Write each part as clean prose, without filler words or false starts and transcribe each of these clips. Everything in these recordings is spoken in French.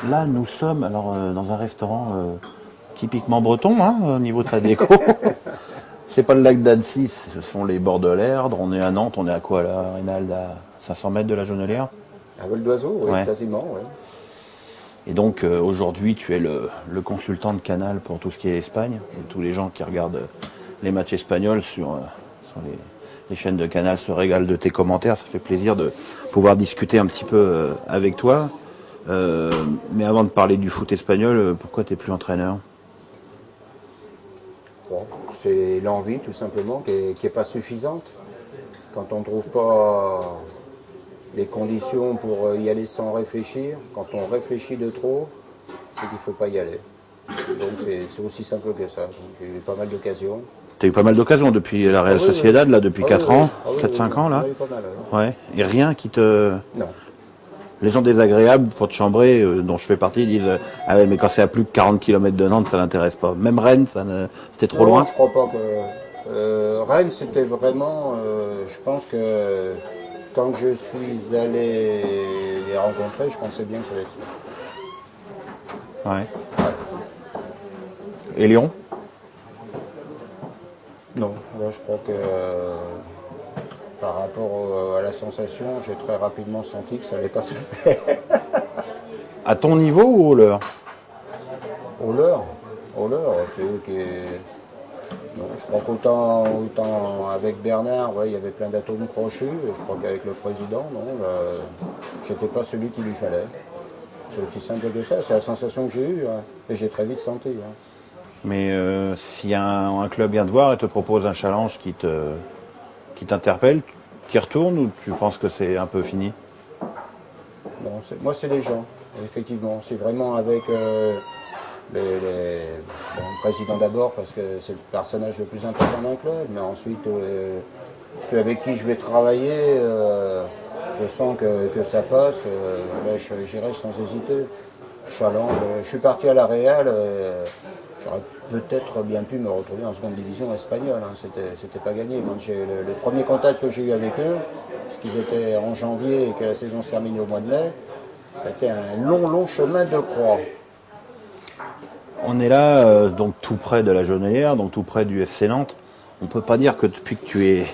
Là, nous sommes alors dans un restaurant typiquement breton, hein, au niveau de sa déco. C'est pas le lac d'Annecy, ce sont les bords de l'Erdre. On est à Nantes, on est à quoi là, Reynald, à 500 mètres de la Jonelière. Un vol d'oiseau, oui, Ouais. quasiment, oui. Et donc aujourd'hui, tu es le consultant de Canal pour tout ce qui est Espagne. Et tous les gens qui regardent les matchs espagnols sur les chaînes de Canal se régalent de tes commentaires. Ça fait plaisir de pouvoir discuter un petit peu avec toi. Mais avant de parler du foot espagnol, pourquoi t'es plus entraîneur? Bon, c'est l'envie, tout simplement, qui est pas suffisante. Quand on ne trouve pas les conditions pour y aller sans réfléchir, quand on réfléchit de trop, c'est qu'il ne faut pas y aller. Donc c'est aussi simple que ça. J'ai eu pas mal d'occasions. T'as eu pas mal d'occasions depuis la Real Ah oui, Sociedad, oui. là, depuis Ah 4 oui, ans, oui. Ah oui, 4-5 oui, ans, on là. a eu pas mal. Oui. Ouais. Et rien qui te... Non. Les gens désagréables pour te chambrer, dont je fais partie, disent ah ouais, mais quand c'est à plus de 40 km de Nantes, ça l'intéresse pas. Même Rennes, c'était trop Non, loin. je crois pas que. Rennes, c'était vraiment. Je pense que quand je suis allé les rencontrer, je pensais bien que ça allait se faire. Ouais. Et Lyon? Non, là, je crois que par rapport à la sensation, j'ai très rapidement senti que ça allait pas se faire. À ton niveau ou au leur? Au leur, c'est eux qui. Non, je crois autant avec Bernard, ouais, il y avait plein d'atomes crochus. Je crois qu'avec le président, non, j'étais pas celui qu'il lui fallait. C'est aussi simple que ça, c'est la sensation que j'ai eue, hein, et j'ai très vite senti. Hein. Mais si un club vient te voir et te propose un challenge qui t'interpelle, tu y retournes ou tu penses que c'est un peu fini? Non, moi, c'est les gens, effectivement. C'est vraiment avec le président d'abord, parce que c'est le personnage le plus important d'un club, mais ensuite, ceux avec qui je vais travailler, je sens que ça passe, là, j'irai sans hésiter. Challenge, je suis parti à la Real, j'aurais peut-être bien pu me retrouver en seconde division espagnole, hein, c'était pas gagné. Quand le premier contact que j'ai eu avec eux, parce qu'ils étaient en janvier et que la saison se terminait au mois de mai, c'était un long chemin de croix. On est là, donc tout près de la Jonelière, donc tout près du FC Nantes. On peut pas dire que depuis que tu es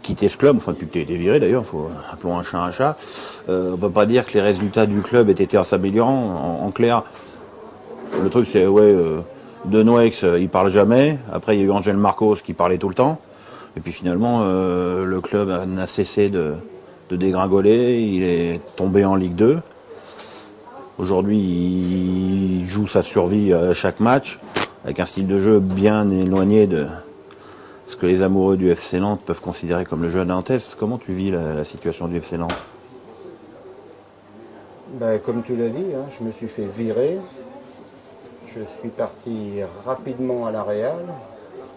quitté ce club, enfin depuis que tu as été viré d'ailleurs, appelons un chat un chat, on peut pas dire que les résultats du club aient été en s'améliorant. En clair, le truc c'est ouais, De Noex, il parle jamais. Après il y a eu Angel Marcos qui parlait tout le temps. Et puis finalement, le club n'a cessé de dégringoler. Il est tombé en Ligue 2. Aujourd'hui, il joue sa survie à chaque match, avec un style de jeu bien éloigné de ce que les amoureux du FC Nantes peuvent considérer comme le jeu nantes. Comment tu vis la situation du FC Nantes? Ben, comme tu l'as dit, hein, je me suis fait virer. Je suis parti rapidement à la Real.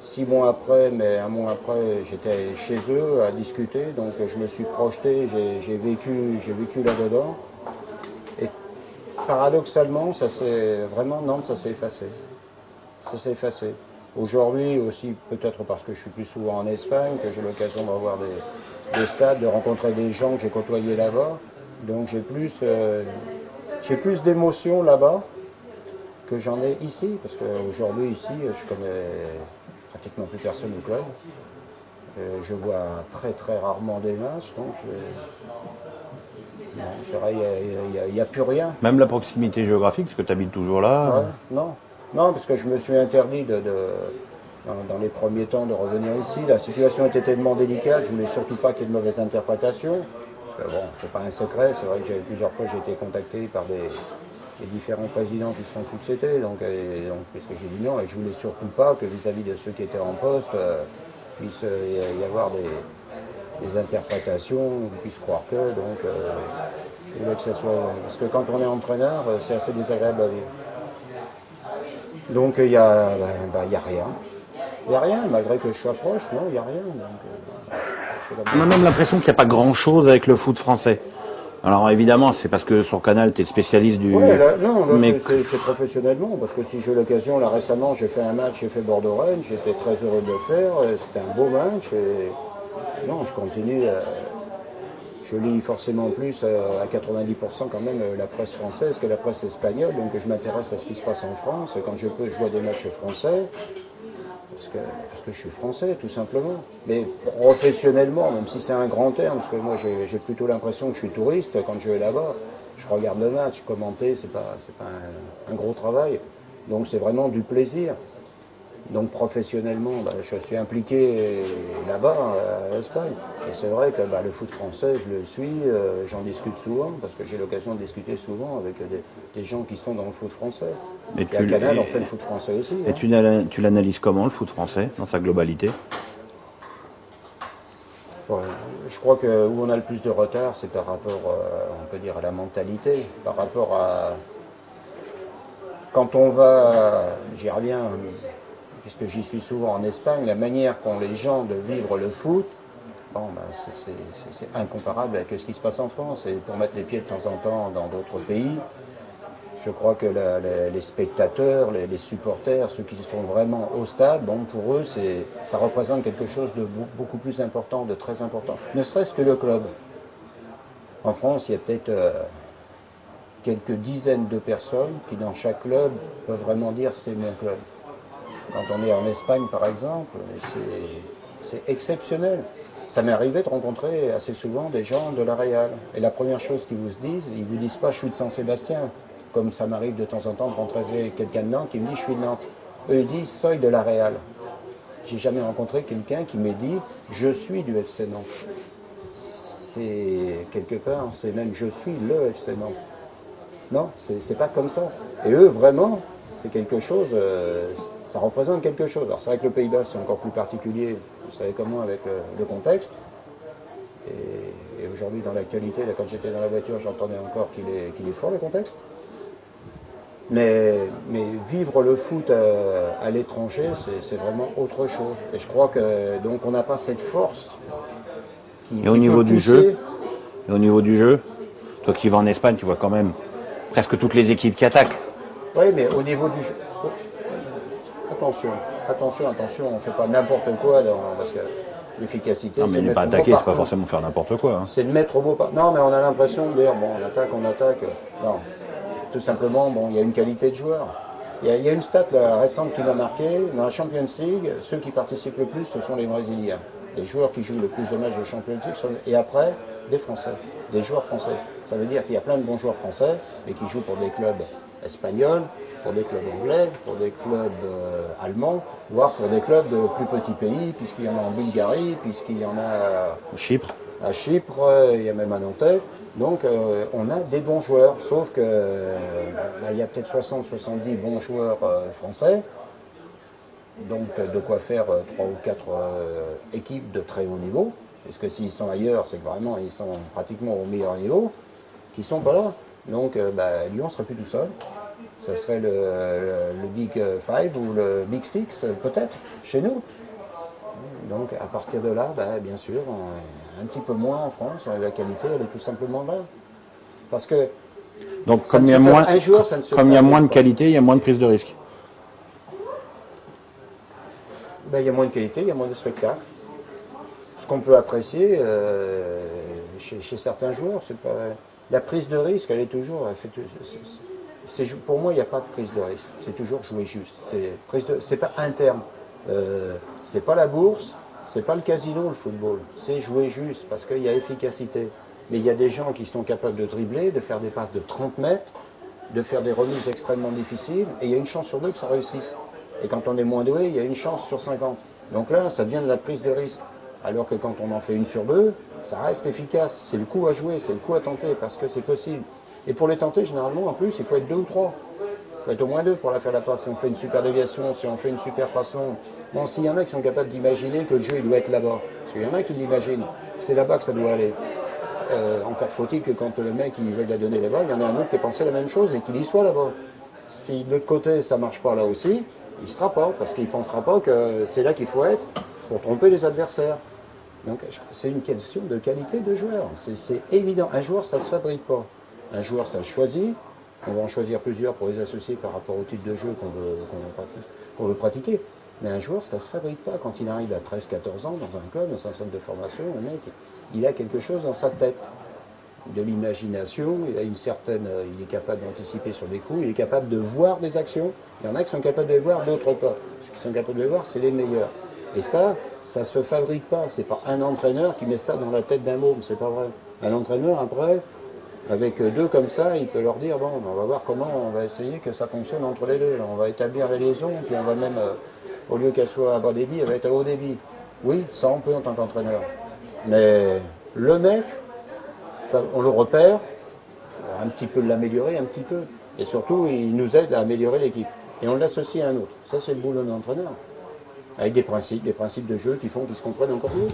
6 mois après, mais un mois après, j'étais chez eux à discuter. Donc je me suis projeté, j'ai vécu là-dedans. Et paradoxalement, ça s'est vraiment, Nantes, ça s'est effacé. Ça s'est effacé. Aujourd'hui aussi, peut-être parce que je suis plus souvent en Espagne, que j'ai l'occasion d'avoir des stades, de rencontrer des gens que j'ai côtoyés là-bas. Donc j'ai plus d'émotions là-bas que j'en ai ici, parce qu'aujourd'hui ici, je connais pratiquement plus personne au club. Je vois très très rarement des matchs, donc non, je dirais il n'y a plus rien. Même la proximité géographique, parce que tu habites toujours là. Ouais, non, parce que je me suis interdit dans les premiers temps de revenir ici. La situation était tellement délicate, je voulais surtout pas qu'il y ait de mauvaises interprétations. Parce que bon, c'est pas un secret, c'est vrai que plusieurs fois j'ai été contacté par des différents présidents qui se sont succédés, donc parce que j'ai dit non, et je voulais surtout pas que vis-à-vis de ceux qui étaient en poste, puisse y avoir des interprétations, on puisse croire que, donc je voulais que ça soit, parce que quand on est entraîneur, c'est assez désagréable à vivre. Donc il y a rien. Il n'y a rien, malgré que je sois proche, non, il n'y a rien. Donc, On a même l'impression qu'il n'y a pas grand-chose avec le foot français. Alors évidemment, c'est parce que sur Canal, tu es le spécialiste du... Ouais, là, non, là, mais... c'est professionnellement, parce que si j'ai l'occasion, là récemment, j'ai fait un match, j'ai fait Bordeaux-Rennes, j'étais très heureux de le faire, c'était un beau match, et non, je je lis forcément plus à 90% quand même la presse française que la presse espagnole, donc je m'intéresse à ce qui se passe en France. Quand je peux, je vois des matchs français, parce que je suis français, tout simplement. Mais professionnellement, même si c'est un grand terme, parce que moi j'ai plutôt l'impression que je suis touriste quand je vais là-bas. Je regarde le match, commenter, c'est pas un gros travail. Donc c'est vraiment du plaisir. Donc professionnellement, je suis impliqué là-bas, à l'Espagne. Et c'est vrai que le foot français, je le suis, j'en discute souvent, parce que j'ai l'occasion de discuter souvent avec des gens qui sont dans le foot français. Et à Canal, on fait le foot français aussi. Et tu l'analyses comment, le foot français, dans sa globalité? Ouais, je crois que où on a le plus de retard, c'est par rapport, on peut dire, à la mentalité, par rapport à... Quand on va, j'y reviens, puisque j'y suis souvent en Espagne, la manière qu'ont les gens de vivre le foot, c'est incomparable avec ce qui se passe en France. Et pour mettre les pieds de temps en temps dans d'autres pays, je crois que les spectateurs, les supporters, ceux qui sont vraiment au stade, pour eux, ça représente quelque chose de beaucoup plus important, de très important. Ne serait-ce que le club. En France, il y a peut-être quelques dizaines de personnes qui, dans chaque club, peuvent vraiment dire c'est mon club. Quand on est en Espagne, par exemple, c'est exceptionnel. Ça m'est arrivé de rencontrer assez souvent des gens de la Real. Et la première chose qu'ils vous disent, ils ne vous disent pas je suis de San-Sébastien. Comme ça m'arrive de temps en temps de rencontrer quelqu'un de Nantes qui me dit je suis de Nantes. Eux ils disent soy de la Real. J'ai jamais rencontré quelqu'un qui m'ait dit je suis du FC Nantes. C'est quelque part, c'est même je suis le FC Nantes. Non, c'est pas comme ça. Et eux vraiment, c'est quelque chose, ça représente quelque chose. Alors c'est vrai que le Pays Basque c'est encore plus particulier, vous savez comment, avec le contexte. Et aujourd'hui dans l'actualité, quand j'étais dans la voiture, j'entendais encore qu'il est fort le contexte. Mais vivre le foot à l'étranger, c'est vraiment autre chose. Et je crois que donc on n'a pas cette force. Et au niveau du jeu, toi qui vas en Espagne, tu vois quand même presque toutes les équipes qui attaquent. Oui, mais au niveau du jeu, attention, on ne fait pas n'importe quoi parce que l'efficacité. Non, mais ne pas attaquer, c'est pas forcément faire n'importe quoi. Hein. C'est de mettre au beau pas. Non, mais on a l'impression de dire on attaque. Non, tout simplement, il y a une qualité de joueur. Il y a une stat récente qui m'a marqué. Dans la Champions League, ceux qui participent le plus, ce sont les Brésiliens. Les joueurs qui jouent le plus de matchs de Champions League et après, des Français, des joueurs français. Ça veut dire qu'il y a plein de bons joueurs français, mais qui jouent pour des clubs espagnols, pour des clubs anglais, pour des clubs allemands, voire pour des clubs de plus petits pays, puisqu'il y en a en Bulgarie, puisqu'il y en a à Chypre, il y a même à Nantais. Donc on a des bons joueurs, sauf que il y a peut-être 60-70 bons joueurs français, donc de quoi faire 3 ou 4 équipes de très haut niveau, puisque s'ils sont ailleurs, c'est que vraiment ils sont pratiquement au meilleur niveau, qui sont pas là. Donc Lyon serait plus tout seul, ça serait le Big Five ou le Big Six peut-être, chez nous. Donc à partir de là, bien sûr, un petit peu moins en France, la qualité elle est tout simplement là. Parce que donc comme il y a moins de qualité, il y a moins de prise de risque. Il y a moins de qualité, il y a moins de spectacle. Ce qu'on peut apprécier chez certains joueurs, c'est pas la prise de risque, elle est toujours. Pour moi, il n'y a pas de prise de risque. C'est toujours jouer juste. C'est pas un terme. C'est pas la bourse, c'est pas le casino, le football. C'est jouer juste parce qu'il y a efficacité. Mais il y a des gens qui sont capables de dribbler, de faire des passes de 30 mètres, de faire des remises extrêmement difficiles, et il y a une chance sur deux que ça réussisse. Et quand on est moins doué, il y a une chance sur 50. Donc là, ça devient de la prise de risque. Alors que quand on en fait une sur deux, ça reste efficace. C'est le coup à jouer, c'est le coup à tenter, parce que c'est possible. Et pour les tenter, généralement, en plus, il faut être 2 ou 3. Il faut être au moins 2 pour la faire la passe. Si on fait une super déviation, si on fait une super façon. Bon, s'il y en a qui sont capables d'imaginer que le jeu, il doit être là-bas. Parce qu'il y en a qui l'imaginent. C'est là-bas que ça doit aller. Encore faut-il que quand le mec il veut la donner là-bas, il y en a un autre qui a pensé la même chose et qu'il y soit là-bas. Si de l'autre côté ça marche pas là aussi, il ne sera pas, parce qu'il ne pensera pas que c'est là qu'il faut être pour tromper les adversaires. Donc c'est une question de qualité de joueur. C'est évident. Un joueur, ça ne se fabrique pas. Un joueur, ça se choisit. On va en choisir plusieurs pour les associer par rapport au type de jeu qu'on veut pratiquer. Mais un joueur, ça ne se fabrique pas. Quand il arrive à 13-14 ans dans un club, dans un centre de formation, le mec, il a quelque chose dans sa tête. de l'imagination, il a une certaine, il est capable d'anticiper sur des coups, il est capable de voir des actions. Il y en a qui sont capables de les voir, d'autres pas. Ceux qui sont capables de les voir, c'est les meilleurs. Et ça se fabrique pas. C'est pas un entraîneur qui met ça dans la tête d'un môme, c'est pas vrai. Un entraîneur, après, avec deux comme ça, il peut leur dire, bon, on va voir comment on va essayer que ça fonctionne entre les deux. On va établir la liaison, puis on va même, au lieu qu'elle soit à bas débit, elle va être à haut débit. Oui, ça on peut en tant qu'entraîneur. Mais le mec, on le repère, un petit peu l'améliorer, un petit peu. Et surtout, il nous aide à améliorer l'équipe. Et on l'associe à un autre. Ça, c'est le boulot de l'entraîneur. Avec des principes de jeu qui font qu'ils se comprennent encore mieux.